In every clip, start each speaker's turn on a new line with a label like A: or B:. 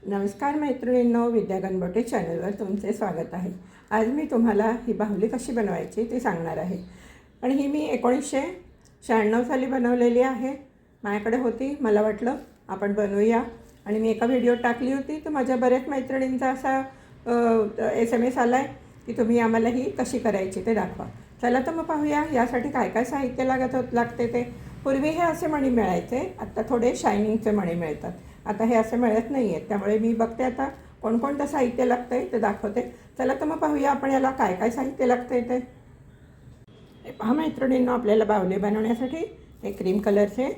A: नमस्कार मैत्रिणींनो, विद्या गणबोटे चॅनलवर तुमचे स्वागत आहे। आज मी तुम्हाला ही बाहुली कशी बनवायची ते सांगणार आहे। आणि ही मी 1996 साली बनवलेली आहे। माझ्याकडे होती, मला वाटलं आपण बनवूया आणि मी एका व्हिडिओ टाकली होती, तर माझ्या बऱ्याच मैत्रिणींचा असा SMS आला आहे की तुम्ही आम्हाला ही कशी करायची ते दाखवा। चला तर मग पाहूया यासाठी काय काय साहित्य लागते ते। पूर्वी हे असे मणी मिळायचे, आता थोडे शायनिंगचे मणी मिळतात। आता हे असे मिळत नाही आहेत, त्यामुळे मी बघते आता कोणकोणतं साहित्य लागतं आहे ते दाखवते। चला तर मग पाहूया आपण याला काय काय साहित्य लागतं आहे ते। पहा मैत्रिणींनो, आपल्याला बाहुली बनवण्यासाठी हे क्रीम कलरचे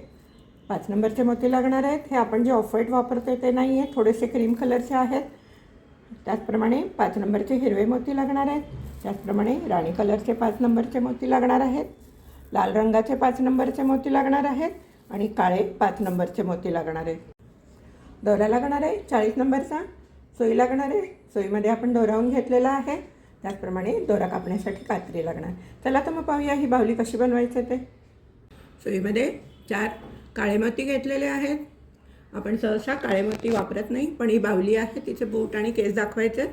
A: 5 नंबरचे मोती लागणार आहेत। हे आपण जे ऑफ व्हाईट वापरतो ते नाही आहे, थोडेसे क्रीम कलरचे आहेत। त्याचप्रमाणे 5 नंबरचे हिरवे मोती लागणार आहेत। त्याचप्रमाणे राणी कलरचे 5 नंबरचे मोती लागणार आहेत। लाल रंगाचे 5 नंबरचे मोती लागणार आहेत आणि काळे 5 नंबरचे मोती लागणार आहेत। दोरा लागणार आहे 40 नंबरचा। सुई लागणार आहे, सुईमध्ये आपण दोरावून घेतलेला आहे। त्याचप्रमाणे दोरा कापण्यासाठी कात्री लागणार। चला तर मग पाहूया ही बाहुली कशी बनवायची ते। सुईमध्ये 4 काळे मोती घेतलेले आहेत। आपण सहसा काळे मोती वापरत नाही, पण ही बाहुली आहे तिचे बोट आणि केस दाखवायचे,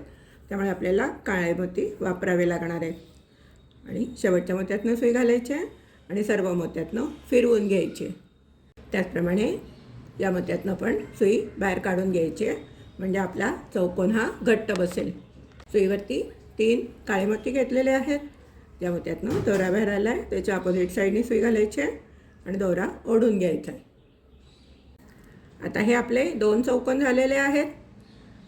A: त्यामुळे आपल्याला काळे मोती वापरावे लागणार आहेत। आणि शेवटच्या मोत्यातनं सुई घालायची आणि सर्व मोत्यातनं फिरवून घ्यायची। त्याचप्रमाणे या मोत्यातनं पण सुई बाहेर काढून घ्यायची, म्हणजे आपला चौकोन हा घट्ट बसेल। सुईवरती 3 काळे मोती घेतलेले आहेत। या मोत्यातनं दोरा बाहेर आला आहे, त्याच्या अपोजिट साईडने सुई घालायची आणि दोरा ओढून घ्यायचा आहे। आता हे आपले 2 चौकोन झालेले आहेत।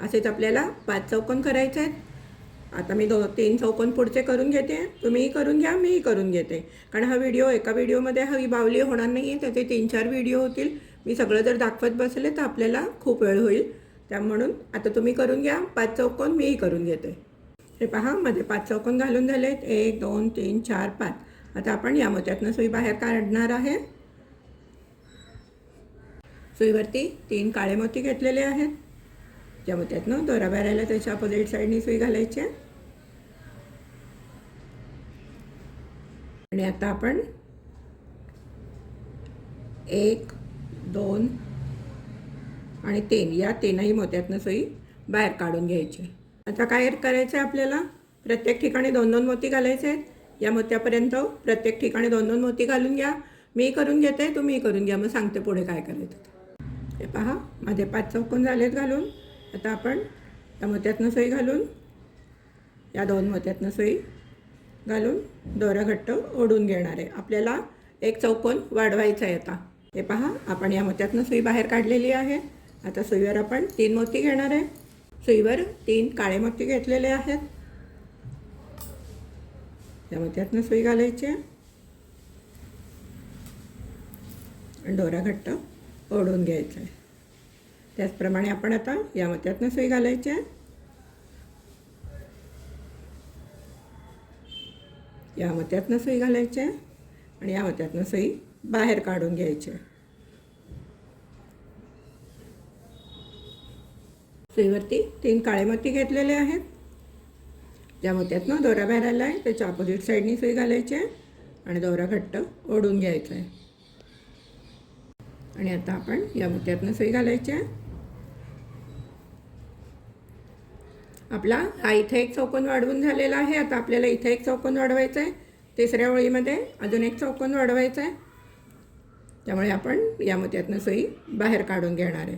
A: असेच आपल्याला 5 चौकोन करायचे आहेत। आता मी 3 चौकोन पुढचे करून घेते, तुम्हीही करून घ्या, मीही करून घेते। कारण हा व्हिडिओ एका व्हिडिओमध्ये ही बाहुली होणार नाही आहे, त्याचे 3-4 व्हिडिओ होतील। मी सगळं जर दाखवत बसले तर आपल्याला खूप वेळ होईल, म्हणून आता तुम्ही करून घ्या 5 चौकोन, मीही करून घेते। हे पहा, मध्ये 5 चौकोन घालून झालेत, 1 2 3 4 5। आता आपण या मोत्यातनं सुई बाहेर काढणार आहे। सुईवरती 3 काळे मोती घेतलेले आहेत। ज्या मोत्यातनं दोरा बाहेर आला त्याच्या अपोजिट साईडने सुई घालायची आणि आता आपण 1 2 आणि 3 या 3ही मोत्यातनं सुई बाहेर काढून घ्यायची। आता काय करायचं आहे, आपल्याला प्रत्येक ठिकाणी 2-2 मोती घालायचे आहेत। या मोत्यापर्यंत प्रत्येक ठिकाणी 2-2 मोती घालून घ्या। मी करून घेते, तुम्ही करून घ्या, मग सांगते पुढे काय करायचं। हे पहा, मध्ये 5 चौकोन झालेत घालून। आता आपण या मोत्यातनं सुई घालून, या 2 मोत्यातनं सुई घालून दोरा घट्ट ओढून घेणार आहे। आपल्याला 1 चौकोन वाढवायचा आहे। आता हे पहा, आपण या मोत्यातनं सुई बाहेर काढलेली आहे। आता सुईवर आपण 3 मोती घेणार आहे। सुईवर 3 काळे मोती घेतलेले आहेत। या मोत्यातनं सुई घालायची आणि दोरा घट्ट ओढून घ्यायचा आहे। त्याचप्रमाणे आपण आता या मोत्यातनं सुई घालायची आहे। या मोत्यातनं सुई घालायची आहे आणि या मोत्यातनं सुई बाहेर काढून घ्यायची आहे। सुईवरती 3 काळे मोती घेतलेले आहेत। ज्या मोत्यातनं दोरा बाहेर आला आहे त्याच्या अपोजिट साईडने सुई घालायची आहे आणि दोरा घट्ट ओढून घ्यायचा आहे। आणि आता आपण या मोत्यातनं सुई घालायची आहे। आपला हा इथे 1 चौकोन वाढवून झालेला आहे। आता आपल्याला इथे 1 चौकोन वाढवायचा आहे। तिसऱ्या ओळीमध्ये अजून 1 चौकोन वाढवायचा आहे, त्यामुळे आपण या मोत्यातनं सुई बाहेर काढून घेणार आहे।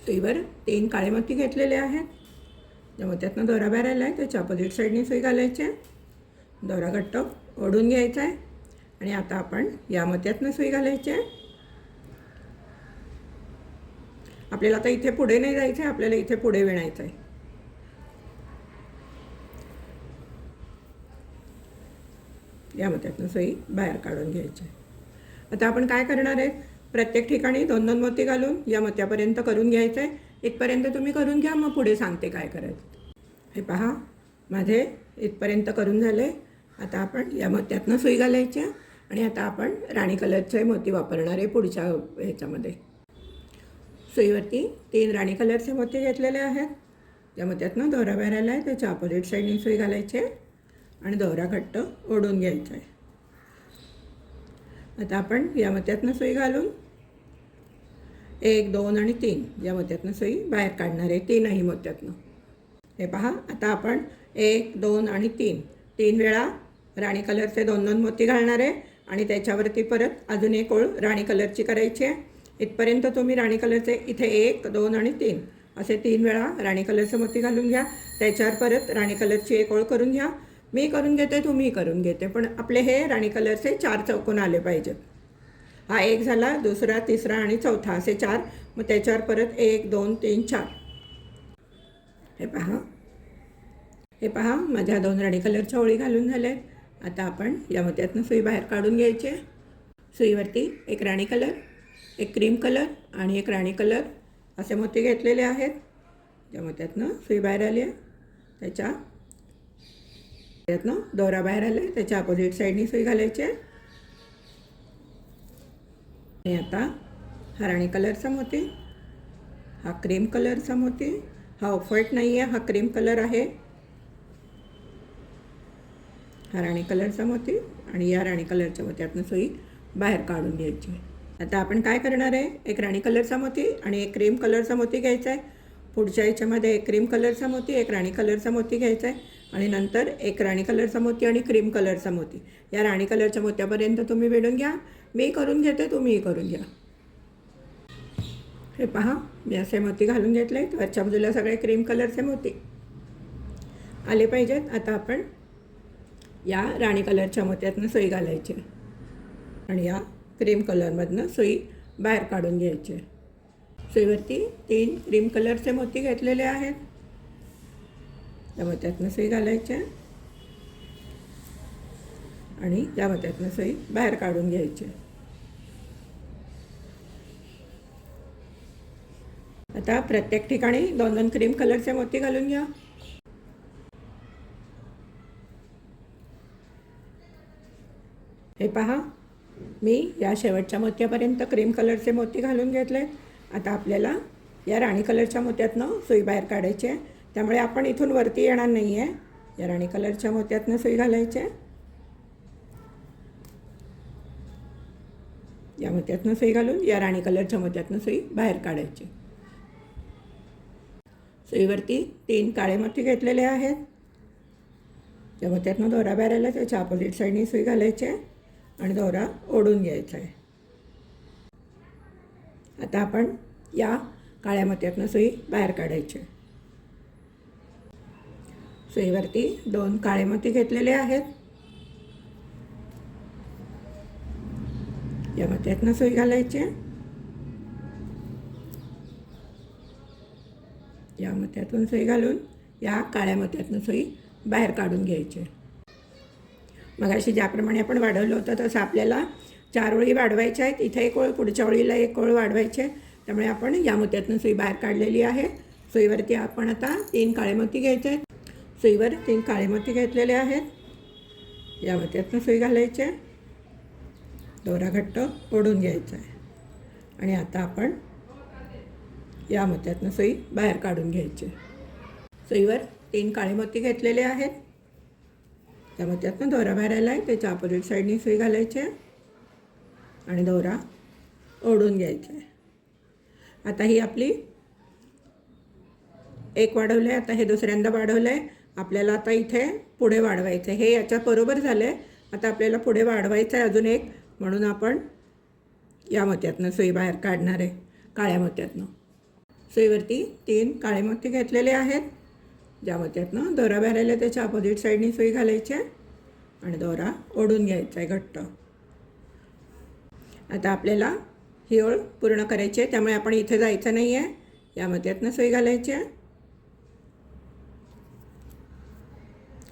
A: सुईवर 3 काळे मोती घेतलेले आहेत। या मोत्यातनं दोरा बाहेर आला आहे त्याच्या अपोजिट साईडने सुई घालायची आहे। दोरा घट्ट ओढून घ्यायचा आहे आणि आता आपण या मोत्यातनं सुई घालायची आहे। आपल्याला आता इथे पुढे नाही जायचं आहे, आपल्याला इथे पुढे विणायचं आहे। या मोत्यातनं सुई बाहेर काढून घ्यायची आहे। आता आपण काय करणार आहे, प्रत्येक ठिकाणी 2-2 मोती घालून या मोत्यापर्यंत करून घ्यायचं आहे। इथपर्यंत तुम्ही करून घ्या, मग पुढे सांगते काय करायचं। हे पहा, माझे इथपर्यंत करून झाले। आता आपण या मोत्यातनं सुई घालायची आहे आणि आता आपण राणी कलरचे मोती वापरणार आहे पुढच्या ह्याच्यामध्ये। सुईवरती 3 राणी कलरचे मोती घेतलेले आहेत। या मोत्यातनं दोरा बाहेर आला आहे त्याच्या अपोजिट साईडने सुई घालायची आहे आणि दोरा घट्ट ओढून घ्यायचा आहे। आता आपण या मोत्यातनं सुई घालून 1 2 आणि 3 या मोत्यातनं सुई बाहेर काढणार आहे, तीनही मोत्यातनं. हे पहा, आता आपण 1 2 आणि 3 वेळा राणी कलरचे 2 मोती घालणार आहे आणि त्याच्यावरती परत अजून एक ओळ राणी कलरची करायची आहे. इथपर्यंत तुम्ही राणी कलरचे इथे 1 2 आणि 3 असे 3 वेळा राणी कलरचे मोती घालून घ्या. त्याच्यावर परत राणी कलरची एक ओळ करून घ्या. मी करून घेते, तुम्ही करून घेते, पण आपले हे राणी कलरचे 4 चौकोन आले पाहिजेत. हा एक झाला, दुसरा, तिसरा आणि चौथा असे 4. मग त्याच्यावर परत 1 2 3 4. हे पहा माझ्या 2 राणी कलरच्या ओळी घालून झाल्या. आता आपण या मोत्यातनं सुई बाहेर काढून घ्यायची आहे. सुईवरती एक राणी कलर, एक क्रीम कलर आणि एक राणी कलर असे मोती घेतलेले आहेत. या मोत्यातनं सुई बाहेर आली आहे, त्याच्यातनं दोरा बाहेर आला आहे, त्याच्या अपोजिट साईडनी सुई घालायची आहे. आणि आता हा राणी कलरचा मोती, हा क्रीम कलरचा मोती, हा ऑफ व्हाईट नाही आहे, हा क्रीम कलर आहे. हा राणी कलरचा मोती आणि या राणी कलरच्या मोत्यातनं सुई बाहेर काढून घ्यायची. आता आपण काय करणार आहे, एक राणी कलरचा मोती आणि एक क्रीम कलरचा मोती घ्यायचा आहे. पुढच्या याच्यामध्ये एक क्रीम कलरचा मोती, एक राणी कलरचा मोती घ्यायचा आहे आणि नंतर एक राणी कलरचा मोती आणि क्रीम कलरचा मोती. या राणी कलरच्या मोत्यापर्यंत तुम्ही विणून घ्या. मी करून घेते, तुम्हीही करून घ्या. हे पहा, मी असे मोती घालून घेतले. वरच्या बाजूला सगळे क्रीम कलरचे मोती आले पाहिजेत. आता आपण या राणी कलरच्या मोत्यातनं सुई घालायची आणि या क्रीम कलरमधनं सुई बाहेर काढून घ्यायची. सुईवरती 3 क्रीम कलरचे मोती घेतलेले आहेत. त्या मोत्यातनं सुई घालायची आणि या मोत्यातनं सुई बाहेर काढून घ्यायची. आता प्रत्येक ठिकाणी 2 2 क्रीम कलरचे मोती घालून घ्या. हे पहा, मी या शेवटच्या मोत्यापर्यंत क्रीम कलरचे मोती घालून घेतले. आता आपल्याला या राणी कलरच्या मोत्यातनं सुई बाहेर काढायची आहे, त्यामुळे आपण इथून वरती येणार नाही आहे. या राणी कलरच्या मोत्यातनं सुई घालायची आहे. या मोत्यातनं सुई घालून या राणी कलरच्या मोत्यातनं सुई बाहेर काढायची. सुईवरती 3 काळे मोती घेतलेले आहेत. त्या मोत्यातनं दोरा बाहेर आला, त्याच्या अपोजिट साईडनी सुई घालायची आहे आणि दोरा ओढून घ्यायचा आहे. आता आपण या काळ्या मोत्यातनं सुई बाहेर काढायची. सुईवरती 2 काळे मोती घेतलेले आहेत. या मोत्यातनं सुई घालायची. या मोत्यातून सुई घालून या काळ्या मोत्यातनं सुई बाहेर काढून घ्यायची. मगाशी ज्याप्रमाणे आपण वाढवलं होतं तसं आपल्याला 4 ओळी वाढवायच्या आहेत. इथे एक ओळ, पुढच्या ओळीला एक ओळ वाढवायची आहे. त्यामुळे आपण या मोत्यातनं सुई बाहेर काढलेली आहे. सुईवरती आपण आता 3 काळे मोती घ्यायचे आहेत. सुईवर 3 काळे मोती घेतलेले आहेत. या मोत्यातनं सुई घालायची, दोरा घट्ट ओढून घ्यायचा आहे आणि आता आपण या मोत्यातनं सुई बाहेर काढून घ्यायची. सुईवर 3 काळे मोती घेतलेले आहेत. त्या मोत्यातनं दोरा बाहेर आला आहे, त्याच्या अपोजिट साईडनी सुई घालायची आणि दोरा ओढून घ्यायचा आहे. आता ही आपली एक वाढवलं आहे, आता हे दुसऱ्यांदा वाढवलं आहे. आपल्याला आता इथे पुढे वाढवायचं आहे. हे याच्या बरोबर झालं आहे. आता आपल्याला पुढे वाढवायचं आहे अजून एक, म्हणून आपण या मोत्यातनं सुई बाहेर काढणार आहे, काळ्या मोत्यातनं. सुईवरती 3 काळे मोती घेतलेले आहेत. ज्या मोत्यातनं दोरा बाहेर आला त्याच्या अपोजिट साईडनी सुई घालायची आणि दोरा ओढून घ्यायचा आहे घट्ट. आता आपल्याला ही ओळ पूर्ण करायची आहे, त्यामुळे आपण इथे जायचं नाही आहे. या मोत्यातनं सुई घालायची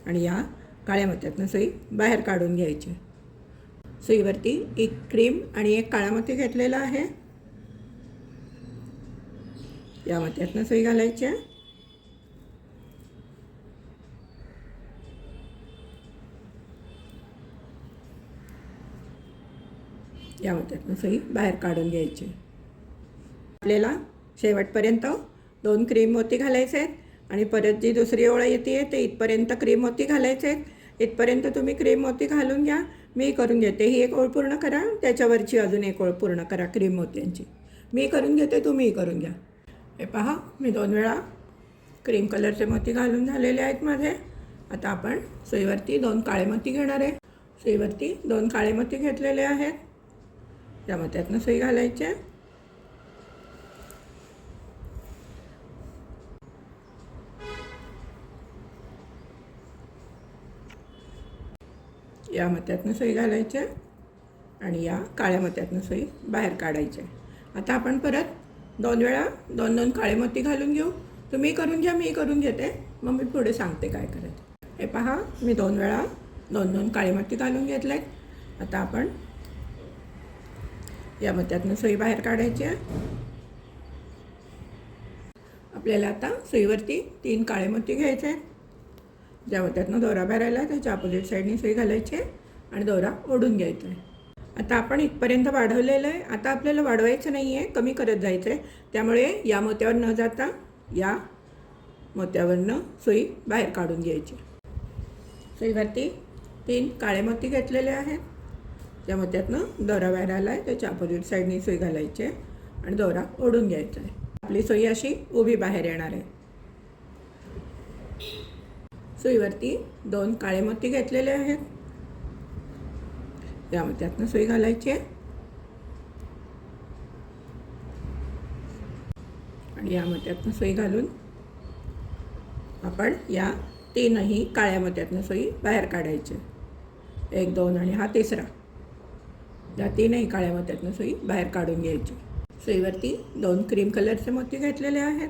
A: आणि या काळ्या मोत्यातनं सुई बाहेर काढून घ्यायची. सुईवरती 1 क्रीम आणि 1 काळा मोती घेतलेला आहे. या मोत्यातनं सुई घालायची या मोत्यातनं सुई बाहेर काढून घ्यायची. आपल्याला शेवटपर्यंत 2 क्रीम मोती घालायचे आहेत आणि परत जी दुसरी ओळ येते ते इथपर्यंत क्रीम मोती घालायचे आहेत. इथपर्यंत तुम्ही क्रीम मोती घालून घ्या, मी करून घेते. ही एक ओळ पूर्ण करा, त्याच्यावरची अजून एक ओळ पूर्ण करा क्रीम मोत्यांची. मी करून घेते, तुम्हीही करून घ्या. हे पहा, मी 2 वेळा क्रीम कलरचे मोती घालून झालेले आहेत माझे. आता आपण सुईवरती 2 काळे मोती घेणार आहे. सुईवरती 2 काळे मोती घेतलेले आहेत. त्या मोत्यातनं सुई घालायचे. या मोत्यातनं सुई घालायचे आणि या काळ्या मोत्यातनं सुई बाहेर काढायचे. आता आपण परत 2 वेळा 2 काळे मोती घालून घेऊ. तुम्ही करून घ्या, मी करून घेते, मग मी पुढे सांगते काय करायचं. हे पहा, मी 2 वेळा 2 काळे मोती घालून घेतलेत. आता आपण या मोत्यातनं सुई बाहेर काढायची आहे. आपल्याला आता सुईवरती 3 काळे मोती घ्यायचे आहेत. ज्या मोत्यातनं दोरा बाहेर आला त्याच्या अपोजिट साईडनी सुई घालायची आणि दोरा ओढून घ्यायचा आहे. आता आपण इथपर्यंत वाढवलेलं आहे. आता आपल्याला वाढवायचं नाही आहे, कमी करत जायचं आहे. त्यामुळे या मोत्यावर न जाता या मोत्यावरनं सुई बाहेर काढून घ्यायची. सुईवरती 3 काळे मोती घेतलेले आहेत. त्या मोत्यातनं दोरा बाहेर आला आहे त्याच्या अपोजिट साईडनी सुई घालायची आणि दोरा ओढून घ्यायचा आहे. आपली सुई अशी उभी बाहेर येणार आहे. सुईवरती 2 काळे मोती घेतलेले आहेत. या मोत्यातनं सुई घालायची आणि या मोत्यातनं सुई घालून आपण या 3ही काळ्या मोत्यातनं सुई बाहेर काढायची. 1, 2 आणि हा तिसरा. या 3ही काळ्या मोत्यातनं सुई बाहेर काढून घ्यायची. सुईवरती 2 क्रीम कलरचे मोती घेतलेले आहेत.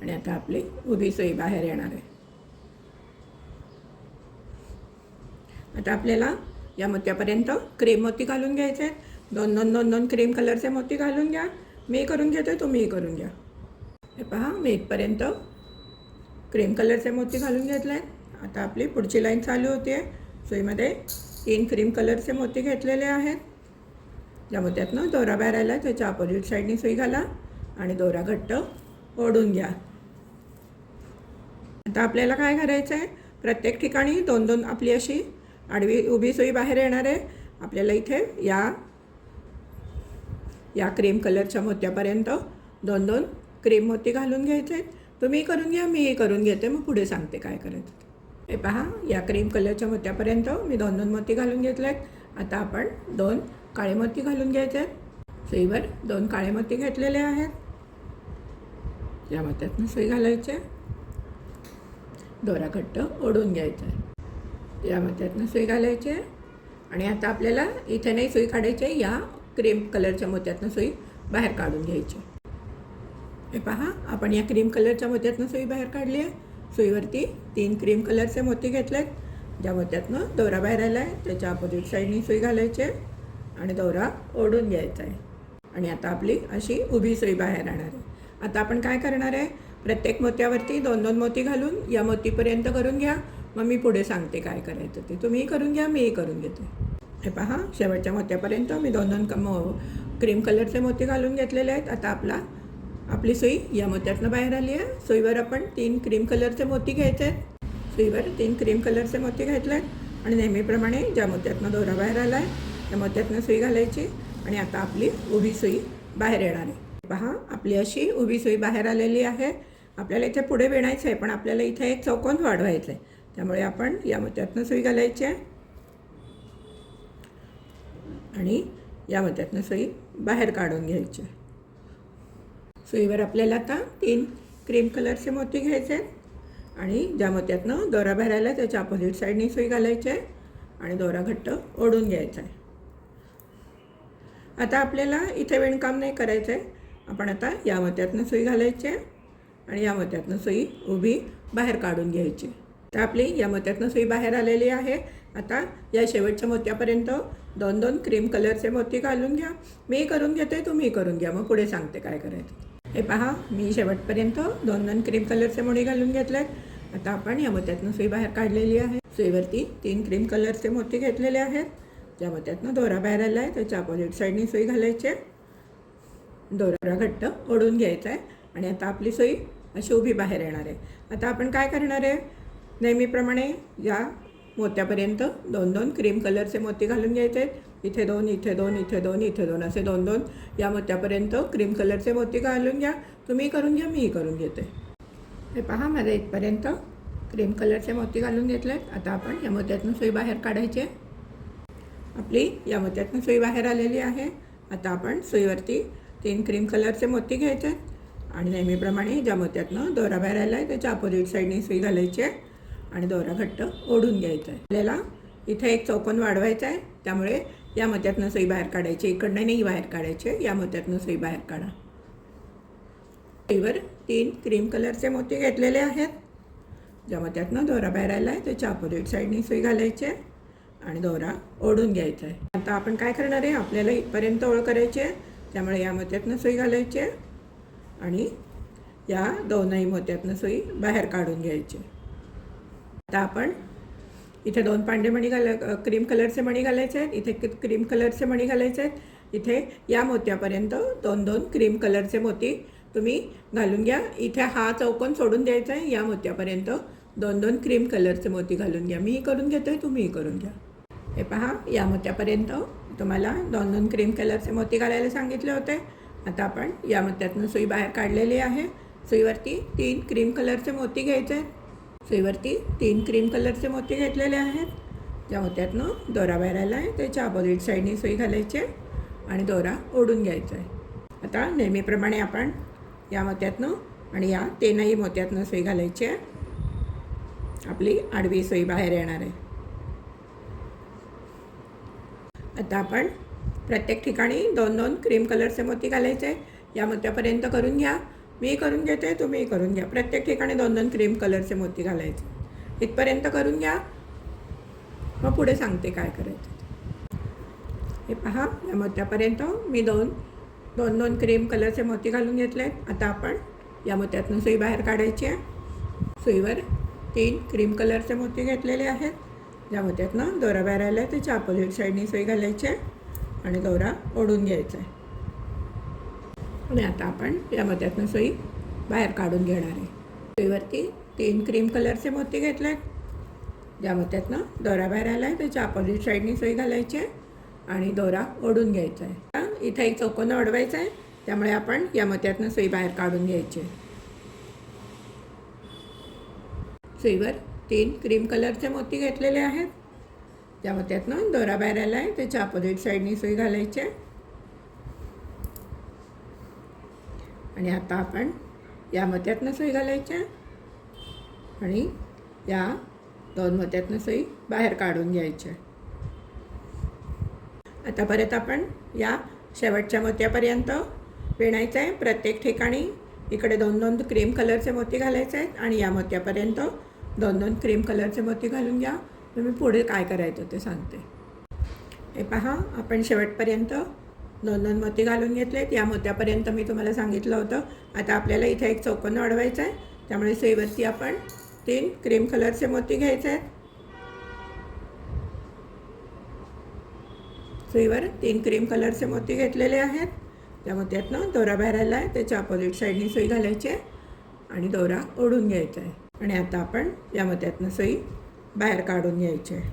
A: आणि आता आपली उभी सुई बाहेर येणार आहे. आता आपल्याला या मोत्यापर्यंत क्रीम मोती घालून घ्यायचे आहेत. 2 क्रीम कलरचे मोती घालून घ्या. मी करून घेते, तुम्हीही करून घ्या. हे पहा, मी इथपर्यंत क्रीम कलरचे मोती घालून घेतले आहेत. आता आपली पुढची लाईन चालू होते. सुईमध्ये 3 क्रीम कलरचे मोती घेतलेले आहेत. ज्या मोत्यातनं दोरा बाहेर आला त्याच्या अपोजिट साईडनी सुई घाला आणि दोरा घट्ट ओढून घ्या. आता आपल्याला काय करायचं आहे, प्रत्येक ठिकाणी 2 आपली अशी आडवी उभी सुई बाहेर येणार आहे. आपल्याला इथे या क्रीम कलरच्या मोत्यापर्यंत 2 क्रीम मोती घालून घ्यायचे आहेत. तुम्ही करून घ्या, मीही करून घेते, मग पुढे सांगते काय करायचं. हे पहा, या क्रीम कलरच्या मोत्यापर्यंत मी 2 मोती घालून घेतले आहेत. आता आपण 2 काळे मोती घालून घ्यायचे आहेत. सुईवर 2 काळे मोती घेतलेले आहेत. या मोत्यातनं सुई घालायचे. दोरा घट्ट ओढून घ्यायचा आहे. या मोत्यातनं सुई घालायची आणि आता आपल्याला इथे नाही सुई काढायची, या क्रीम कलरच्या मोत्यातनं सुई बाहेर काढून घ्यायची. हे पहा, आपण या क्रीम कलरच्या मोत्यातनं सुई बाहेर काढली आहे. सुईवरती 3 क्रीम कलरचे मोती घेतलेत. ज्या मोत्यातनं दोरा बाहेर आला आहे त्याच्या अपोजिट साईडनी सुई घालायची आणि दोरा ओढून घ्यायचा आहे. आणि आता आपली अशी उभी सुई बाहेर येणार आहे. आता आपण काय करणार आहे, प्रत्येक मोत्यावरती 2 मोती घालून या मोतीपर्यंत करून घ्या, मग मी पुढे सांगते काय करायचं ते. तुम्हीही करून घ्या, मीही करून घेते. हे पहा, शेवटच्या मोत्यापर्यंत मी 2 क्रीम कलरचे मोती घालून घेतलेले आहेत. आता आपली सुई या मोत्यातनं बाहेर आली आहे. सुईवर आपण 3 क्रीम कलरचे मोती घ्यायचे आहेत. सुईवर 3 क्रीम कलरचे मोती घेतले आहेत आणि नेहमीप्रमाणे ज्या मोत्यातनं दोरा बाहेर आला आहे त्या मोत्यातनं सुई घालायची आणि आता आपली उभी सुई बाहेर येणार आहे. पहा, आपली अशी उभी सुई बाहेर आलेली आहे. आपल्याला इथे पुढे विणायचं आहे, पण आपल्याला इथे एक चौकोन वाढवायचं आहे. त्यामुळे आपण या मोत्यातनं सुई घालायची आहे आणि या मोत्यातनं सुई बाहेर काढून घ्यायची. सुईवर आपल्याला आता 3 क्रीम कलरचे मोती घ्यायचे आहेत आणि ज्या मोत्यातनं दोरा बाहेर आला त्याच्या अपोजिट साईडनी सुई घालायची आहे आणि दोरा घट्ट ओढून घ्यायचा आहे. आता आपल्याला इथे विणकाम नाही करायचं आहे. आपण आता या मोत्यातनं सुई घालायची आहे आणि या मोत्यातनं सुई उभी बाहेर काढून घ्यायची. तर आपली या मोत्यातनं सुई बाहेर आलेली आहे. आता या शेवटच्या मोत्यापर्यंत 2 क्रीम कलरचे मोती घालून घ्या. मी करून घेते, तुम्ही करून घ्या, मग पुढे सांगते काय करायचं. हे पहा, मी शेवटपर्यंत 2 क्रीम कलरचे मोती घालून घेतले आहेत. आता आपण या मोत्यातनं सुई बाहेर काढलेली आहे. सुईवरती 3 क्रीम कलरचे मोती घेतलेले आहेत. ज्या मोत्यातनं दोरा बाहेर आला आहे त्याच्या अपोजिट साईडनी सुई घालायची. दोरा घट्ट ओढून घ्यायचा आहे आणि आता आपली सुई अशी उभी बाहेर येणार आहे. आता आपण काय करणार आहे, नेहमीप्रमाणे या मोत्यापर्यंत 2-2 क्रीम कलरचे मोती घालून घ्यायचे आहेत. इथे 2, इथे 2, इथे 2, इथे 2 असे 2-2 या मोत्यापर्यंत क्रीम कलरचे मोती घालून घ्या. तुम्ही करून घ्या, मी करून घेते. हे पहा, माझे इथपर्यंत क्रीम कलरचे मोती घालून घेतले आहेत. आता आपण या मोत्यातून सुई बाहेर काढायची आहे. आपली या मोत्यातून सुई बाहेर आलेली आहे. आता आपण सुईवरती 3 क्रीम कलरचे मोती घ्यायचे आहेत आणि नेहमीप्रमाणे ज्या मोत्यातनं दोरा बाहेर आला आहे त्याच्या अपोजिट साईडने सुई घालायची आहे आणि दोरा घट्ट ओढून घ्यायचा आहे. आपल्याला इथे एक चौकोन वाढवायचा आहे, त्यामुळे या मोत्यातनं सुई बाहेर काढायची. इकडनं नाही बाहेर काढायचे, या मोत्यातनं सुई बाहेर काढा. सुईवर 3 क्रीम कलरचे मोती घेतलेले आहेत. ज्या मोत्यातनं दोरा बाहेर आला आहे त्याच्या अपोजिट साईडने सुई घालायची आहे आणि दोरा ओढून घ्यायचा आहे. आता आपण काय करणार आहे, आपल्याला इथपर्यंत ओळ करायची आहे, त्यामुळे या मोत्यातनं सुई घालायची आहे आणि या दोनही मोत्यातनं सुई बाहेर काढून घ्यायची. आता आपण इथे 2 पांढरे मणी क्रीम कलरचे मणी घालायचे आहेत. इथे क्रीम कलरचे मणी घालायचे आहेत. इथे या मोत्यापर्यंत 2-2 क्रीम कलरचे मोती तुम्ही घालून घ्या. इथे हा चौकोन सोडून द्यायचा आहे. या मोत्यापर्यंत 2-2 क्रीम कलरचे मोती घालून घ्या. मीही करून घेतोय, तुम्हीही करून घ्या. हे पहा, या मोत्यापर्यंत तुम्हाला 2-2 क्रीम कलरचे मोती घालायला सांगितले होते. आता आपण या मोत्यातून सुई बाहेर काढलेली आहे. सुईवरती 3 क्रीम कलरचे मोती घ्यायचे आहेत. सुईवरती 3 क्रीम कलरचे मोती घेतलेले आहेत. ज्या मोत्यातनं दोरा बाहेर आला आहे त्याच्या अपोजिट साईडने सुई घालायची आणि दोरा ओढून घ्यायचा आहे. आता नेहमीप्रमाणे आपण या मोत्यातनं आणि या 3ही मोत्यातनं सुई घालायची आहे. आपली आडवी सुई बाहेर येणार आहे. आता आपण प्रत्येक ठिकाणी 2-2 क्रीम कलरचे मोती घालायचे आहे. या मोत्यापर्यंत करून घ्या, मी करून घेते, तुम्ही करून घ्या. प्रत्येक ठिकाणी 2-2 क्रीम कलरचे मोती घालायचे. इथपर्यंत करून घ्या, मग पुढे सांगते काय करायचं. हे पहा, या मोत्यापर्यंत मी 2-2 क्रीम कलरचे मोती घालून घेतले आहेत. आता आपण या मोत्यातून सुई बाहेर काढायची आहे. सुईवर 3 क्रीम कलरचे मोती घेतलेले आहेत. ज्या मोत्यातनं दोरा बाहेर आला आहे त्याच्या अपोजिट साईडने सुई घालायची आहे आणि दोरा ओढून घ्यायचा आहे. आणि आता आपण या मोत्यातनं सुई बाहेर काढून घेणार आहे. सुईवरती 3 क्रीम कलरचे मोती घेतले आहेत. ज्या मोत्यातनं दोरा बाहेर आला आहे त्याच्या अपोजिट साईडने सुई घालायची आहे आणि दोरा ओढून घ्यायचा आहे. इथं एक चौकोन वाढवायचा आहे, त्यामुळे आपण या मोत्यातनं सुई बाहेर काढून घ्यायची आहे. सुईवर 3 क्रीम कलरचे मोती घेतलेले आहेत. ज्या मोत्यातनं दोरा बाहेर आला आहे त्याच्या अपोजिट साईडने सुई घालायची आहे आणि आता आपण या मोत्यातनं सुई घालायची आहे आणि या 2 मोत्यातनं सुई बाहेर काढून घ्यायची आहे. आता परत आपण या शेवटच्या मोत्यापर्यंत विणायचं आहे. प्रत्येक ठिकाणी इकडे 2-2 क्रीम कलरचे मोती घालायचे आहेत आणि या मोत्यापर्यंत 2-2 क्रीम कलरचे मोती घालून घ्या. मी पुढे काय करायचं ते सांगते. हे पहा, आपण शेवटपर्यंत 2-2 मोती घालून घेतलेत. या मोत्यापर्यंत मी तुम्हाला सांगितलं होतं. आता आपल्याला इथे एक चौकोन वाढवायचा आहे, त्यामुळे सुईवरती आपण 3 क्रीम कलरचे मोती घ्यायचे आहेत. सुईवर 3 क्रीम कलरचे मोती घेतलेले आहेत. त्या मोत्यातनं दोरा बाहेर आला आहे त्याच्या अपोजिट साईडने सुई घालायची आहे आणि दोरा ओढून घ्यायचा आहे. आणि आता आपण या मोत्यातनं सुई बाहेर काढून घ्यायची आहे.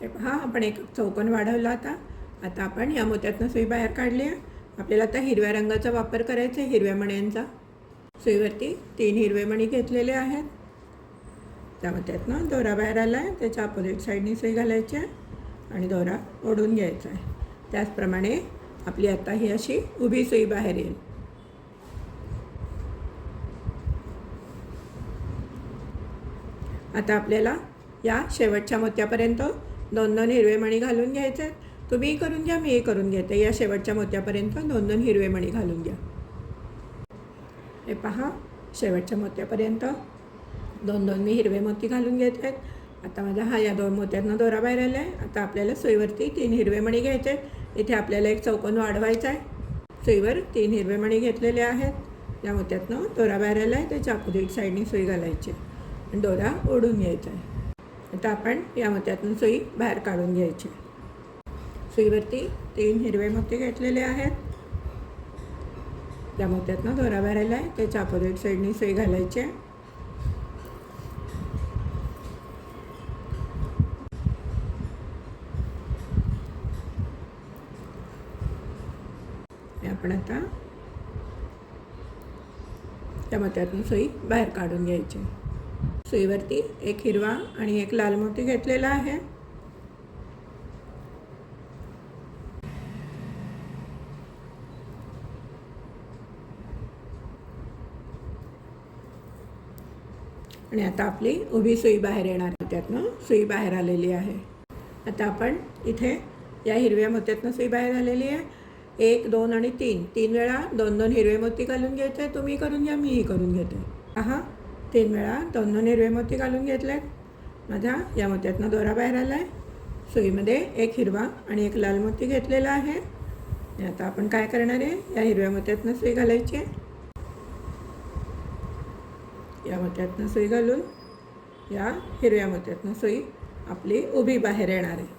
A: हे पहा, आपण एक चौकोन वाढवला होता. आता आपण या मोत्यातनं सुई बाहेर काढली आहे. आपल्याला आता हिरव्या रंगाचा वापर करायचा आहे, हिरव्या मण्यांचा. सुईवरती 3 हिरवे मणी घेतलेले आहेत. त्या मोत्यातनं दोरा बाहेर आला आहे त्याच्या अपोजिट साईडने सुई घालायची आहे आणि दोरा ओढून घ्यायचा आहे. त्याचप्रमाणे आपली आता ही अशी उभी सुई बाहेर येईल. आता आपल्याला या शेवटच्या मोत्यापर्यंत 2-2 हिरवे मणी घालून घ्यायचे आहेत. तुम्हीही करून घ्या, मीही करून घेते. या शेवटच्या मोत्यापर्यंत 2-2 हिरवे मणी घालून घ्या. हे पहा, शेवटच्या मोत्यापर्यंत 2-2 मी हिरवे मोती घालून घेत आहेत. आता माझा या 2 मोत्यातनं दोरा बाहेर आला आहे. आता आपल्याला सुईवरती 3 हिरवे मणी घ्यायचे आहेत. इथे आपल्याला एक चौकोन वाढवायचा आहे. सुईवर 3 हिरवे मणी घेतलेले आहेत. या मोत्यातनं दोरा बाहेर आला आहे त्याच्या अपोजिट साईडने सुई घालायची आणि दोरा ओढून घ्यायचा आहे. आता आपण या मोत्यातून सुई बाहेर काढून घ्यायची. सुईवरती 3 हिरवे मोती घेतलेले आहेत. त्या मोत्यातनं दोरा बाहेर आला आहे त्याच्या अपोजिट साईडने सुई घालायची आहे आपण आता त्या मोत्यातून सुई बाहेर काढून घ्यायची. सुईवरती एक हिरवा आणि एक लाल मोती घेतलेला आहे. आणि आता आपली उभी सुई बाहेर येणार आहे. त्यातनं सुई बाहेर आलेली आहे. आता आपण इथे या हिरव्या मोत्यातनं सुई बाहेर आलेली आहे. 1, 2 आणि 3 वेळा 2 हिरवे मोती घालून घ्यायचे. तुम्ही करून घ्या, मीही करून घेते. पहा, 3 वेळा 2 हिरवे मोती घालून घेतलेत. माझा या मोत्यातनं दोरा बाहेर आला आहे. सुईमध्ये एक हिरवा आणि एक लाल मोती घेतलेला आहे. आता आपण काय करणार आहे, या हिरव्या मोत्यातनं सुई घालायची आहे. या मोत्यातनं सुई घालून या हिरव्या मोत्यातनं सुई आपली उभी बाहेर येणार आहे.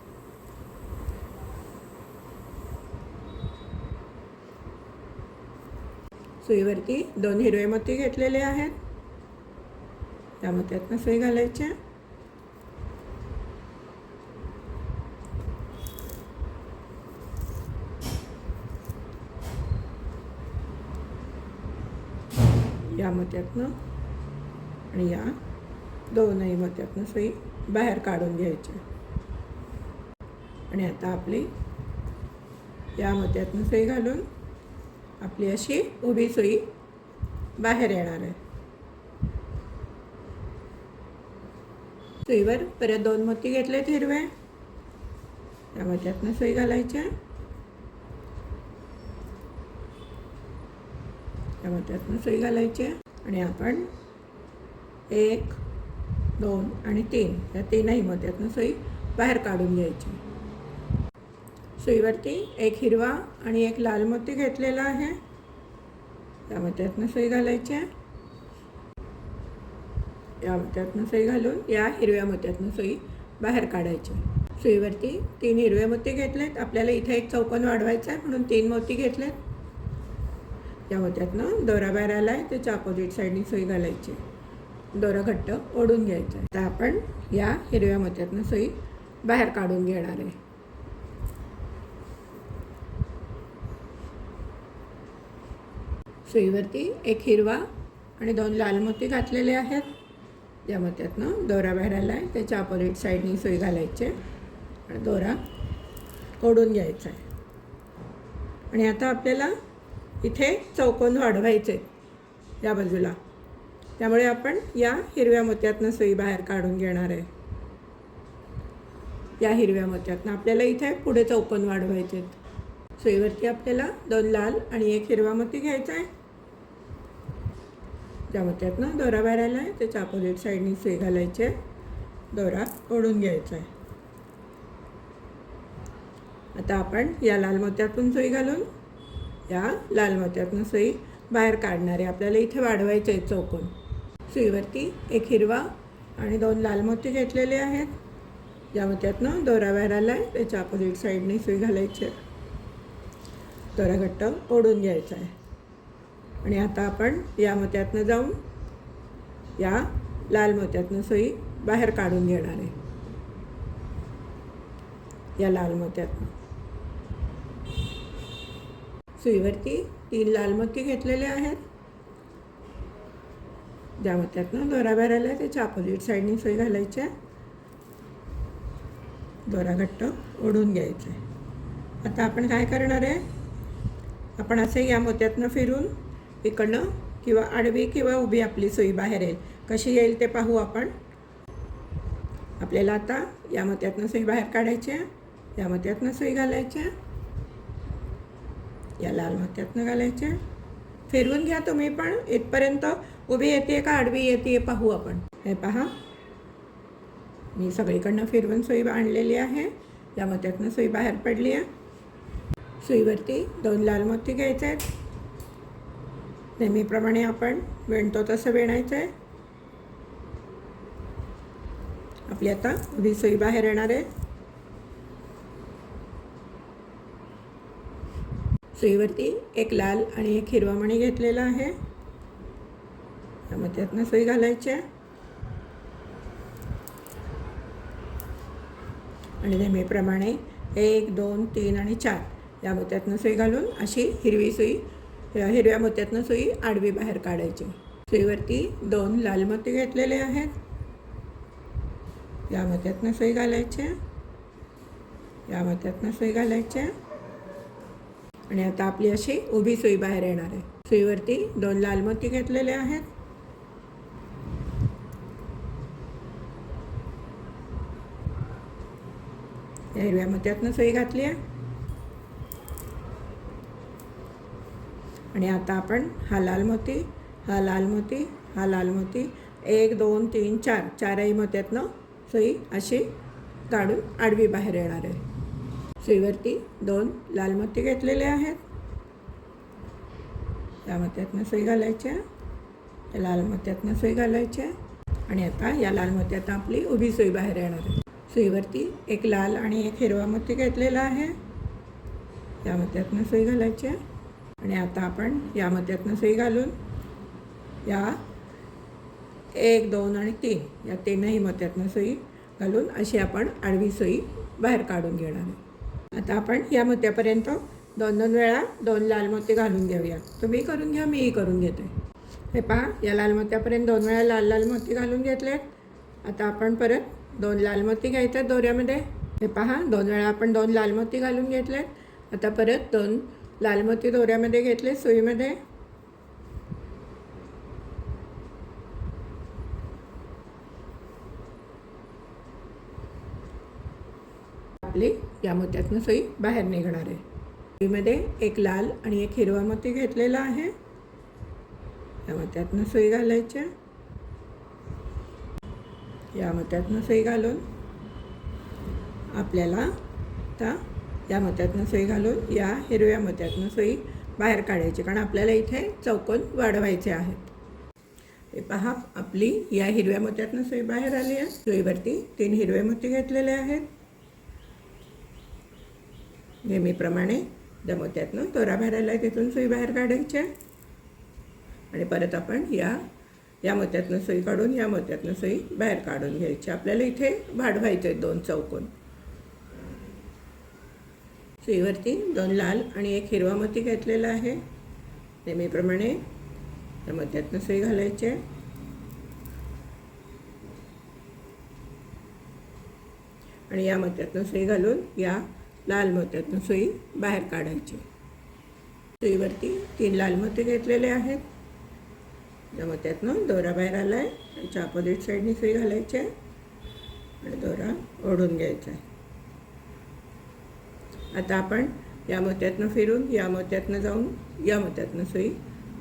A: सुईवरती 2 हिरवे मोती घेतलेले आहेत. त्या मोत्यातनं सुई घालायची. या मोत्यातनं आणि या 2ही मोत्यातनं सुई बाहेर काढून घ्यायची. आणि आता आपली या मोत्यातनं सुई घालून आपली अशी उभी सुई बाहेर येणार आहे. सुईवर परत 2 मोती घेतलेत हिरवे. या मोत्यातनं सुई घालायच्या. या मोत्यातनं सुई घालायची आणि आपण 1, 2 आणि 3 या 3ही मोत्यातनं सुई बाहेर काढून घ्यायची. सुईवरती एक हिरवा आणि एक लाल मोती घेतलेला आहे. या मोत्यातनं सुई घालायची. या मोत्यातनं सुई घालून या हिरव्या मोत्यातनं सुई बाहेर काढायची. सुईवरती 3 हिरवे मोती घेतलेत. आपल्याला इथे एक चौकोन वाढवायचा आहे म्हणून 3 मोती घेतलेत. या मोत्यातनं दोरा बाहेर आला आहे, त्याच्या अपोजिट साईडनी सुई घालायची. दोरा घट्ट ओढून घ्यायचा आहे. आता आपण या हिरव्या मोत्यातनं सुई बाहेर काढून घेणार आहे. सुईवरती एक हिरवा आणि 2 लाल मोती घातलेले आहेत. या मोत्यातनं दोरा बाहेर आला आहे, त्याच्या अपोजिट साईडनी सुई घालायची आणि दोरा ओढून घ्यायचा आहे. आणि आता आपल्याला इथे चौकोन वाढवायचे या बाजूला, त्यामुळे आपण या हिरव्या मोत्यातनं सुई बाहेर काढून घेणार आहे. या हिरव्या मोत्यातनं आपल्याला इथे पुढे चौकोन वाढवायचे. सुईवरती आपल्याला 2 लाल आणि 1 हिरवा मोती घ्यायचा आहे. त्या मोत्यातनं दोरा बाहेर आला आहे, त्याच्या अपोजिट साईडनी सुई घालायची. दोरा ओढून घ्यायचा आहे. आता आपण या लाल मोत्यातून सुई घालून या लाल मोत्यातनं सुई बाहेर काढणार आहे. आपल्याला इथे वाढवायचे आहे चौकोन. सुईवरती एक हिरवा आणि 2 लाल मोती घेतलेले आहेत. या मोत्यातनं दोरा बाहेर आला आहे, त्याच्या अपोजिट साईडने सुई घालायची. दोरा घट्ट ओढून घ्यायचा आहे. आणि आता आपण या मोत्यातनं जाऊन या लाल मोत्यातनं सुई बाहेर काढून घेणार आहे. या लाल मोत्यातनं सुईवरती 3 लाल मोती घेतलेले आहेत. ज्या मोत्यातनं दोरा बाहेर आला आहे, त्याच्या अपोजिट साईडनी सुई घालायची. दोरा घट्ट ओढून घ्यायचा आहे. आता आपण काय करणार आहे, आपण असे या मोत्यातनं फिरून इकडनं किंवा आडवी किंवा उभी आपली सुई बाहेर येईल. कशी येईल ते पाहू आपण. आपल्याला आता या मोत्यातनं सुई बाहेर काढायची. या मोत्यातनं सुई घालायची. या लाल मोत्यातनं घालायचे. फिरवून घ्या तुम्ही पण. इथपर्यंत उभी येते का आडवी येते पाहू आपण. हे पहा, मी सगळीकडनं फिरवून सुई आणलेली आहे. या मोत्यातनं सुई बाहेर पडली आहे. सुईवरती 2 लाल मोती घ्यायचे आहेत. नेहमीप्रमाणे आपण विणतो तसं विणायचं आहे. आपली आता उभी सुई बाहेर येणार आहे. सुईवरती एक लाल आणि एक हिरवा मणी घेतलेला आहे. त्यातनं सुई घालायची आणि नेहमीप्रमाणे 1, 2, 3 आणि 4 या मोत्यातनं सुई घालून अशी हिरवी सुई, हिरव्या मोत्यातनं सुई आडवी बाहेर काढायची. सुईवरती 2 लाल मोती घेतलेले आहेत. या मोत्यातनं सुई घालायची, या मोत्यातनं सुई घालायची आणि आता आपली अशी उभी सुई बाहेर येणार आहे. सुईवरती 2 लाल मोती घेतलेले आहेत. हिरव्या मोत्यातनं सुई घातली आहे आणि आता आपण हा लाल मोती, हा लाल मोती, हा लाल मोती 1 2 3 4 चारही मोत्यातनं सुई अशी काढून आडवी बाहेर येणार आहे. सुईवरती 2 लाल मोती घेतलेले आहेत. या मोत्यातनं सुई घालायच्या, या लाल मोत्यातनं सुई घालायच्या आणि आता या लाल मोत्यातनं आपली उभी सुई बाहेर येणार आहे. सुईवरती 1 लाल आणि 1 हिरवा मोती घेतलेला आहे. या मोत्यातनं सुई घालायची आणि आता आपण या मोत्यातनं सुई घालून या 1 2 आणि 3 या तीनही मोत्यातनं सुई घालून अशी आपण आडवी सुई बाहेर काढून घेणार आहे. आता आपण या मोत्यापर्यंत 2-2 वेळा 2 लाल मोती घालून घेऊया. तुम्ही करून घ्या, मीही करून घेते. हे पहा, या लाल मोत्यापर्यंत 2 वेळा लाल मोती घालून घेतलेत. आता आपण परत 2 लाल मोती घ्यायचे दोऱ्यामध्ये. हे पहा, 2 वेळा आपण 2 लाल मोती घालून घेतलेत. आता परत 2 लाल मोती दोऱ्यामध्ये घेतले सुईमध्ये. आपली या मोत्यातनं सुई बाहेर निघणार आहे. सुईमध्ये 1 लाल आणि 1 हिरवा मोती घेतलेला आहे. या मोत्यातनं सुई घालायची, या मोत्यातनं सुई घालून आपल्याला आता या मोत्यातनं सुई घालून या हिरव्या मोत्यातनं सुई बाहेर काढायची, कारण आपल्याला इथे चौकोन वाढवायचे आहेत. हे पहा, आपली या हिरव्या मोत्यातनं सुई बाहेर आली आहे. सुईवरती 3 हिरवे मोती घेतलेले आहेत. नेहमीप्रमाणे ज्या मोत्यातनं दोरा बाहेर आला आहे तिथून सुई बाहेर काढायची आणि परत आपण या मोत्यातनं सुई काढून या मोत्यातनं सुई बाहेर काढून घ्यायची. आपल्याला इथे वाढवायचे 2 चौकोन. सुईवरती 2 लाल आणि 1 हिरवा मोती घेतलेला आहे. नेहमीप्रमाणे या मोत्यातनं सुई घालायची आणि या मोत्यातनं सुई घालून या लाल मोत्यातनं सुई बाहेर काढायची. सुईवरती 3 लाल मोती घेतलेले आहेत. या मोत्यातनं दोरा बाहेर आला आहे. त्याच्या अपोजिट साईडनी सुई घालायची आणि दोरा ओढून घ्यायचा आहे. आता आपण या मोत्यातनं फिरून या मोत्यातनं जाऊन या मोत्यातनं सुई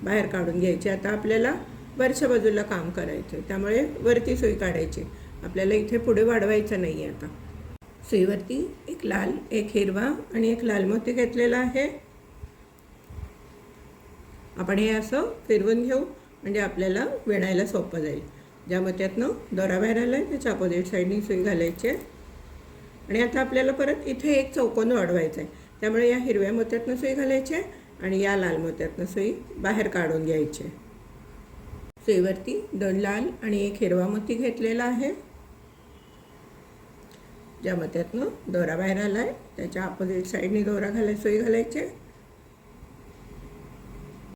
A: बाहेर काढून घ्यायची. आता आपल्याला वरच्या बाजूला काम करायचं आहे, त्यामुळे वरती सुई काढायची. आपल्याला इथे पुढे वाढवायचं नाही आहे. आता सुईवरती 1 लाल, 1 हिरवा आणि 1 लाल मोती घेतलेला आहे. आपण हे असं फिरवून घेऊ, म्हणजे आपल्याला विणायला सोपं जाईल. ज्या मोत्यातनं दोरा बाहेर आला आहे त्याच्या अपोजिट साईडनी सुई घालायची आणि आता आपल्याला परत इथे एक चौकोन वाढवायचा आहे. त्यामुळे या हिरव्या मोत्यातनं सुई घालायची आणि या लाल मोत्यातनं सुई बाहेर काढून घ्यायची. सुईवरती 2 लाल आणि 1 हिरवा मोती घेतलेला आहे. ज्या मोत्यातनं दोरा बाहेर आला आहे त्याच्या अपोजिट साईडनी दोरा सुई घालायची.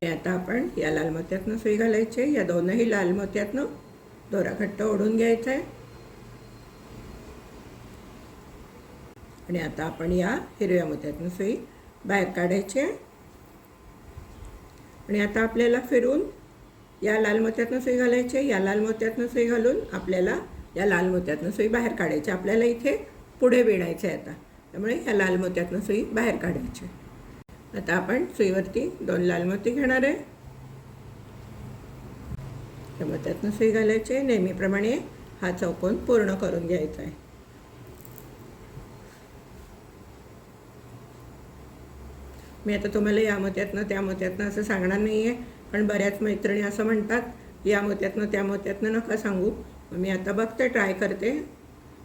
A: आता आपण या लाल मोत्यातनं सुई घालायची. या दोनही लाल मोत्यातनं दोरा घट्ट ओढून घ्यायचा आहे आणि आता आपण या हिरव्या मोत्यातनं सुई बाहेर काढायची आणि आता आपल्याला फिरून या लाल मोत्यातनं सुई घालायची. या लाल मोत्यातनं सुई घालून आपल्याला या लाल मोत्यातनं सुई बाहेर काढायची. आपल्याला इथे पुढे विणायचं आहे आता, त्यामुळे या लाल मोत्यातनं सुई बाहेर काढायची. आता आपण सुईवरती 2 लाल मोती घेणार आहे. त्या मोत्यातनं सुई घालायची. नेहमीप्रमाणे हा चौकोन पूर्ण करून घ्यायचा आहे. मी आता तुम्हाला या मोत्यातनं त्या मोत्यातनं असं सांगणार नाही आहे, पण बऱ्याच मैत्रिणी असं म्हणतात या मोत्यातनं त्या मोत्यातनं नका सांगू. मी आता बघते, ट्राय करते.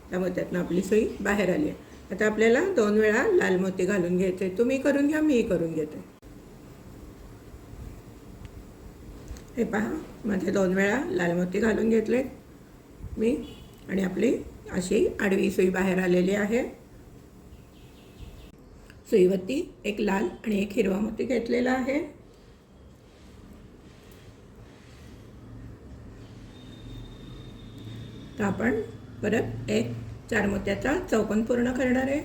A: त्या मोत्यातनं आपली सुई बाहेर आली आहे. आता आपल्याला 2 वेळा लाल मोती घालून घ्यायचे. तुम्ही करून घ्या, मी करून घेते. हे पहा, माझे 2 वेळा लाल मोती घालून घेतले मी आणि आपली अशी आडवी सुई बाहेर आलेली आहे. सुईवरती एक लाल आणि एक हिरवा मोती घेतलेला आहे. तर आपण परत एक 4 मोत्याचा चौकोन पूर्ण करणार आहे.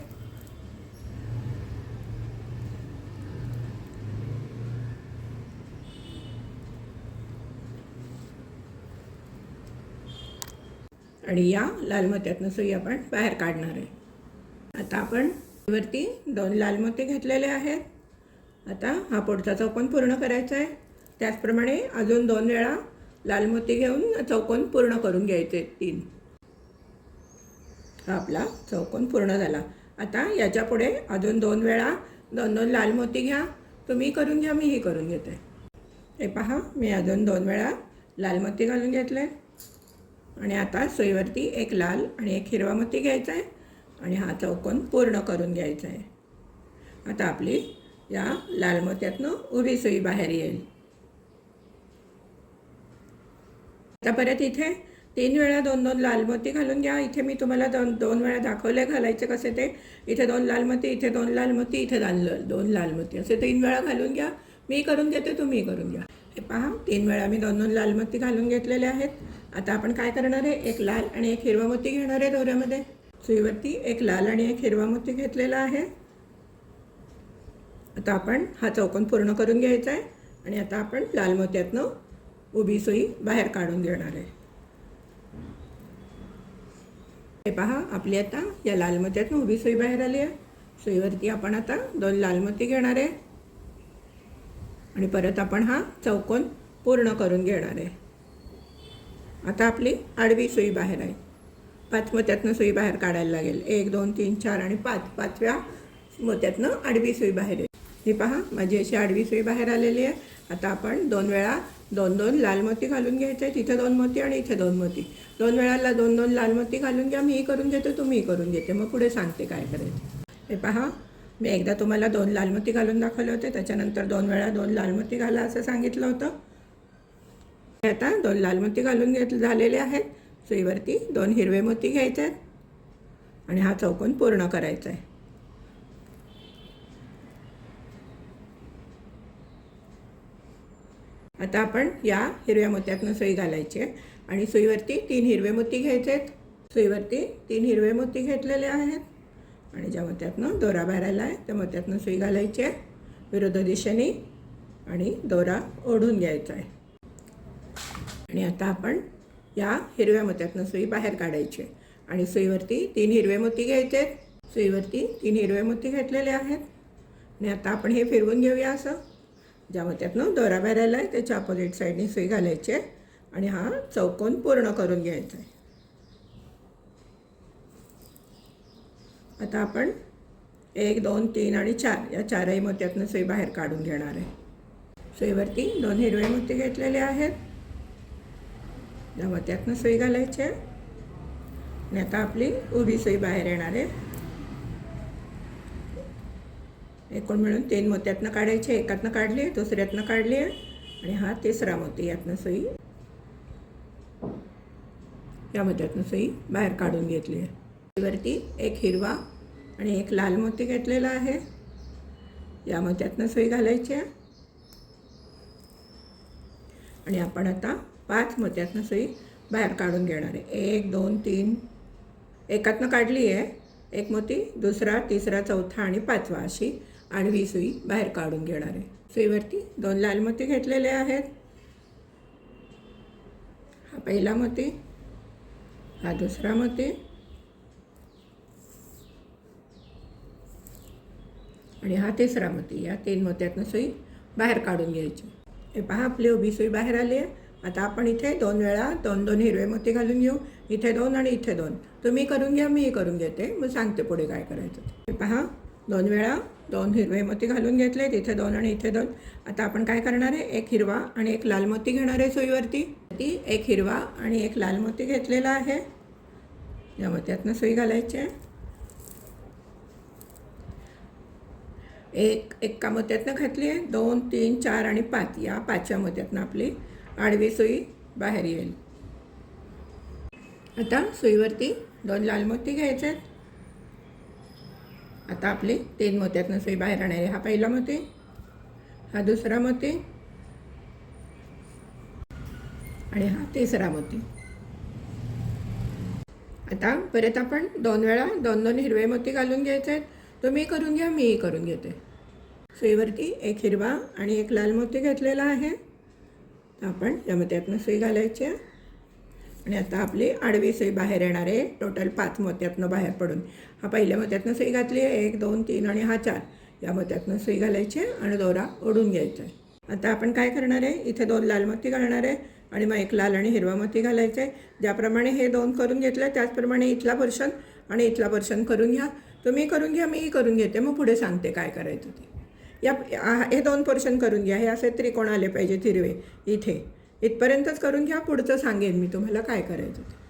A: आणि या लाल मोत्यातनं सुई आपण बाहेर काढणार आहे. आता आपण वरती 2 लाल मोती घेतलेले आहेत. आता हा पुढचा चौकोन पूर्ण करायचा आहे. त्याचप्रमाणे अजून 2 वेळा लाल मोती घेऊन चौकोन पूर्ण करून घ्यायचे 3. हा आपला चौकोन पूर्ण झाला. आता याच्या पुढे अजून 2 वेळा 2 लाल मोती घ्या. तुम्ही करून घ्या, मीही करून घेते. हे पहा, मी अजून 2 वेळा लाल मोती घालून घेतले. आणि आता सुईवरती एक लाल आणि एक हिरवा मोती घ्यायचा आहे आणि हा चौकोन पूर्ण करून घ्यायचा आहे. आता आपली या लाल मोत्यातनं उभी सुई बाहेर येईल. आता परत इथे 3 वेळा 2 लाल मोती घालून घ्या. इथे मी तुम्हाला 2 वेळा दाखवले घालायचे कसे ते. इथे 2 लाल मोती, इथे 2 लाल मोती, इथे 2 लाल मोती, असे 3 वेळा घालून घ्या. मी करून घेते, तुम्ही करून घ्या. हे पहा, 3 वेळा मी 2 लाल मोती घालून घेतलेले आहेत. आता आपण काय करणार आहे, एक लाल आणि एक हिरवा मोती घेणार आहे दोऱ्यामध्ये. सुईवरती एक लाल आणि एक हिरवा मोती घेतलेला आहे. आता आपण हा चौकोन पूर्ण करून घ्यायचा आहे आणि आता आपण लाल मोत्यातनं उभी सुई बाहेर काढून घेणार आहे. हे पहा, आपली आता या लाल मोत्यातनं उभी सुई बाहेर आली आहे. सुईवरती आपण आता 2 लाल मोती घेणार आहे आणि परत आपण हा चौकोन पूर्ण करून घेणार आहे. आता आपली आडवी सुई बाहेर आहे. 5 मोत्यातनं सुई बाहेर काढायला लागेल. 1 2 3 4 आणि 5, 5व्या मोत्यातनं आडवी सुई बाहेर येईल. ही पहा, माझी अशी आडवी सुई बाहेर आलेली आहे. आता आपण 2 वेळा 2 लाल मोती घालून घ्यायचे आहेत. इथे 2 मोती आणि इथे 2 मोती. 2 वेळाला 2 लाल मोती घालून घ्या. मीही करून घेते, तुम्हीही करून घेते. मग पुढे सांगते काय करायचं. हे पहा, मी एकदा तुम्हाला 2 लाल मोती घालून दाखवले होते. त्याच्यानंतर 2 वेळा 2 लाल मोती घाला असं सांगितलं होतं. आता 2 लाल मोती घालून झालेले आहेत. सुईवरती 2 हिरवे मोती घ्यायचे आहेत आणि हा चौकोन पूर्ण करायचा आहे. आता आपण या हिरव्या मोत्यातनं सुई घालायची आहे आणि सुईवरती 3 हिरवे मोती घ्यायचे आहेत. सुईवरती 3 हिरवे मोती घेतलेले आहेत आणि ज्या मोत्यातनं दोरा बाहेर आला आहे त्या मोत्यातनं सुई घालायची आहे विरुद्ध दिशेने आणि दोरा ओढून घ्यायचा आहे. आणि आता आपण या हिरव्या मोत्यातनं सुई बाहेर काढायची आहे आणि सुईवरती 3 हिरवे मोती घ्यायचे आहेत. सुईवरती 3 हिरवे मोती घेतलेले आहेत आणि आता आपण हे फिरवून घेऊया. असं ज्या मोत्यातनं दोरा बाहेर आला आहे त्याच्या अपोजिट साईडने सुई घालायची आहे आणि हा चौकोन पूर्ण करून घ्यायचा आहे. आता आपण 1 2 3 आणि 4 या 4ही मोत्यातनं सुई बाहेर काढून घेणार आहे. सुईवरती 2 हिरवे मोती घेतलेले आहेत. या मोत्यातनं सुई घालायची आहे आणि आता आपली उभी सुई बाहेर येणार आहे. एकूण मिळून 3 मोत्यातनं काढायचे. एकातनं काढली आहे, दुसऱ्यातनं काढली आहे आणि हा 3रा मोती. यातनं सुई, या मोत्यातनं सुई बाहेर काढून घेतली आहे. सुईवरती एक हिरवा आणि एक लाल मोती घेतलेला आहे. या मोत्यातनं सुई घालायची आहे आणि आपण आता 5 मोत्यातनं सुई बाहेर काढून घेणार आहे. 1 2 3, एकातनं काढली आहे एक मोती, दुसरा, तिसरा, चौथा आणि 5वा अशी आडवी सुई बाहेर काढून घेणार आहे. सुईवरती 2 लाल मोती घेतलेले आहेत. हा पहिला मोती, हा दुसरा मोती आणि हा 3रा मोती. या 3 मोत्यातनं सुई बाहेर काढून घ्यायची. हे पहा, आपली उभी सुई बाहेर आली आहे. आता आपण इथे 2 वेळा 2 हिरवे मोती घालून घेऊ. इथे 2 आणि इथे 2. तुम्ही करून घ्या, मीही करून घेते. मग सांगते पुढे काय करायचं. हे पहा, 2 वेळा 2 हिरवे मोती घालून घेतले. इथे 2 आणि इथे 2. आता आपण काय करणार आहे, एक हिरवा आणि एक लाल मोती घेणार आहे. सुईवरती एक हिरवा आणि एक लाल मोती घेतलेला आहे. या मोत्यातनं सुई घालायची आहे. एका मोत्यातनं घातली आहे. 2 3 4 आणि 5 या 5व्या मोत्यातनं आपली आडवी सुई बाहेर येईल. आता सुईवरती 2 लाल मोती घ्यायचे आहेत आता आपली 3 मोत्यातनं सुई बाहेर येणार आहे. हा पहिला मोती, हा दुसरा मोती आणि हा तिसरा मोती. आता परत आपण 2 वेळा 2 हिरवे मोती घालून घ्यायचे आहेत. तुम्ही करून घ्या, मीही करून घेते. सुईवरती एक हिरवा आणि एक लाल मोती घेतलेला आहे. आपण या मोत्यातनं सुई घालायची आहे आणि आता आपली आडवी सुई बाहेर येणार आहे. टोटल 5 मोत्यातनं बाहेर पडून. हा पहिल्या मोत्यातनं सुई घातली आहे, 1 2 3 आणि हा 4. या मोत्यातनं सुई घालायची आहे आणि दोरा ओढून घ्यायचा आहे. आता आपण काय करणार आहे, इथे 2 लाल मोती घालणार आहे आणि मग एक लाल आणि हिरवा मोती घालायचं आहे. ज्याप्रमाणे हे 2 करून घेतलं त्याचप्रमाणे इथला पोर्शन आणि इथला पोर्शन करून घ्या. तुम्ही करून घ्या, मीही करून घेते, मग पुढे सांगते काय करायचं ते. हे 2 पोर्शन करून घ्या. हे असे त्रिकोण आले पाहिजे हिरवे इथे. इथपर्यंतच करून घ्या, पुढचं सांगेन मी तुम्हाला काय करायचं ते.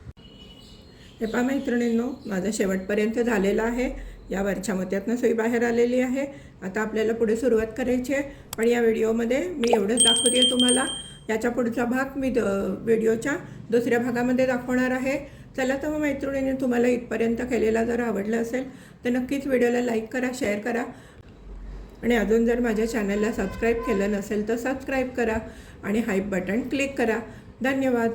A: हे पहा मैत्रिणींनो, माझं शेवटपर्यंत झालेलं आहे. या वरच्या मोत्यातनं सुई बाहेर आलेली आहे. आता आपल्याला पुढे सुरुवात करायची आहे. पण या व्हिडिओमध्ये मी एवढंच दाखवते आहे तुम्हाला. याच्या पुढचा भाग मी व्हिडिओच्या दुसऱ्या भागामध्ये दाखवणार आहे. चला तर मग मैत्रिणींनी, तुम्हाला इथपर्यंत केलेला जर आवडलं असेल तर नक्कीच व्हिडिओला लाईक करा, शेअर करा आणि अजून जर माझ्या चॅनलला सबस्क्राईब केलं नसेल तर सबस्क्राईब करा आणि हाईप बटन क्लिक करा. धन्यवाद.